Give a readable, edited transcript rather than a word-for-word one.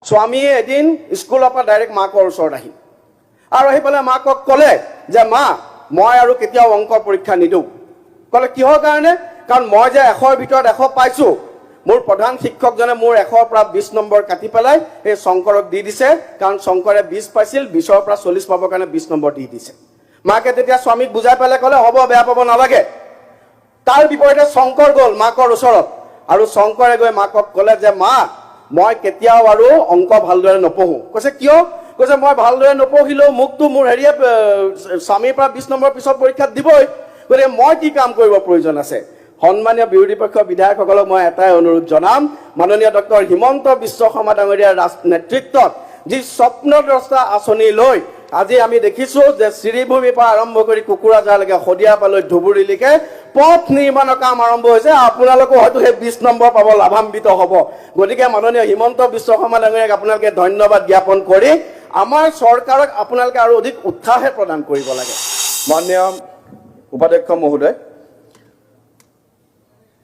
স্বামীয়ে এদিন স্কুলৰ পৰা ডাইৰেক্ট মাকৰ ওচৰত আহিল আৰু আহি পেলাই মাকক ক'লে যে মা মই আৰু কেতিয়াও অংক পৰীক্ষা নিদিওঁ। ক'লে কিহৰ কাৰণে? কাৰণ মই যে 100ৰ ভিতৰত 100 পাইছোঁ, মোৰ প্ৰধান শিক্ষকজনে মোৰ 100ৰ পৰা 20 নম্বৰ কাটি পেলাই এই শংকৰক দি দিছে, কাৰণ শংকৰে 20 পাইছিল, 20ৰ পৰা 40 পাবৰ কাৰণে 20 নম্বৰ দি দিছে। মাকে তেতিয়া স্বামীক বুজাই পেলাই ক'লে হ'ব, বেয়া পাব নালাগে। তাৰ বিপৰীতে শংকৰ গ'ল মাকৰ ওচৰত আৰু শংকৰে গৈ মাকক ক'লে যে মা মই কেতিয়াও আৰু অংক ভালদৰে নপঢ়ো। কৈছে কিয়? কৈছে মই ভালদৰে নপঢ়িলেও মোকতো মোৰ হেৰিয়ে স্বামীৰ পৰা 20 নম্বৰ পিছত পৰীক্ষাত দিবই, গতিকে মই কি কাম কৰিব প্ৰয়োজন আছে? সন্মানীয় বিৰোধী পক্ষৰ বিধায়কসকলক মই এটাই অনুৰোধ জনাম, মাননীয় ডক্টৰ হিমন্ত বিশ্ব শৰ্মা ডাঙৰীয়াৰ নেতৃত্বত যি স্বপ্নদ্ৰষ্টা আঁচনি লৈ আজি আমি দেখিছোঁ যে শ্ৰীভূমিৰ পৰা আৰম্ভ কৰি কুকুৰাঝাৰলৈকে শদিয়াপালৈ ধুবুৰীলৈকে পথ নিৰ্মাণৰ কাম আৰম্ভ হৈছে। আপোনালোকো হয়তো সেই 20 নম্বৰ পাব, লাভান্বিত হ'ব। গতিকে মাননীয় হিমন্ত বিশ্ব শৰ্মা ডাঙৰীয়াক আপোনালোকে ধন্যবাদ জ্ঞাপন কৰি আমাৰ চৰকাৰক আপোনালোকে আৰু অধিক উৎসাহে প্ৰদান কৰিব লাগে। মাননীয় উপাধ্যক্ষ মহোদয়,